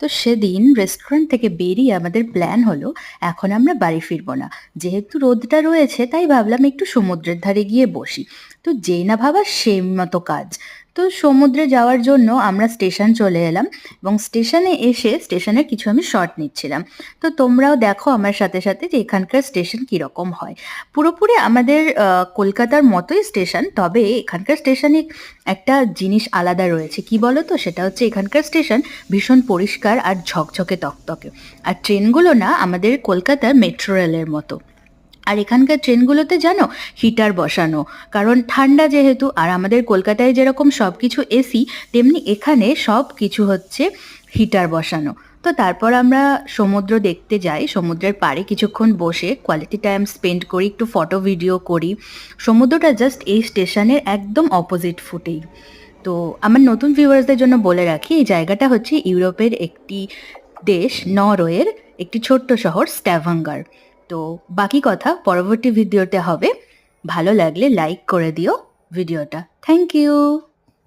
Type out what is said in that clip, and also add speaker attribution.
Speaker 1: তো সেদিন রেস্টুরেন্ট থেকে বেরিয়ে আমাদের প্ল্যান হলো এখন আমরা বাড়ি ফিরবো না। যেহেতু রোদটা রয়েছে তাই ভাবলাম একটু সমুদ্রের ধারে গিয়ে বসি। তো যেই না ভাবা সেই মতো কাজ। তো সমুদ্রে যাওয়ার জন্য আমরা স্টেশন চলে এলাম এবং স্টেশনে এসে স্টেশনের কিছু আমি শর্ট নিচ্ছিলাম। তো তোমরাও দেখো আমার সাথে সাথে যে এখানকার স্টেশন কীরকম হয়। পুরোপুরি আমাদের কলকাতার মতোই স্টেশন, তবে এখানকার স্টেশনে একটা জিনিস আলাদা রয়েছে, কি বলো তো? সেটা হচ্ছে এখানকার স্টেশন ভীষণ পরিষ্কার আর ঝকঝকে তকতকে। আর ট্রেনগুলো না আমাদের কলকাতার মেট্রো রেলের মতো। আর এখানকার ট্রেনগুলোতে জানো হিটার বসানো, কারণ ঠান্ডা যেহেতু। আর আমাদের কলকাতায় যেরকম সব কিছু এসি, তেমনি এখানে সব কিছু হচ্ছে হিটার বসানো। তো তারপর আমরা সমুদ্র দেখতে যাই, সমুদ্রের পাড়ে কিছুক্ষণ বসে কোয়ালিটি টাইম স্পেন্ড করি, একটু ফটো ভিডিও করি। সমুদ্রটা জাস্ট এই স্টেশনের একদম অপোজিট ফুটেই। তো আমার নতুন ভিউয়ার্সদের জন্য বলে রাখি, এই জায়গাটা হচ্ছে ইউরোপের একটি দেশ নরওয়ের একটি ছোট্ট শহর স্ট্যাভাঙ্গার। তো বাকি কথা পরবর্তী ভিডিওতে হবে। ভালো লাগলে লাইক করে দিও ভিডিওটা। Thank you.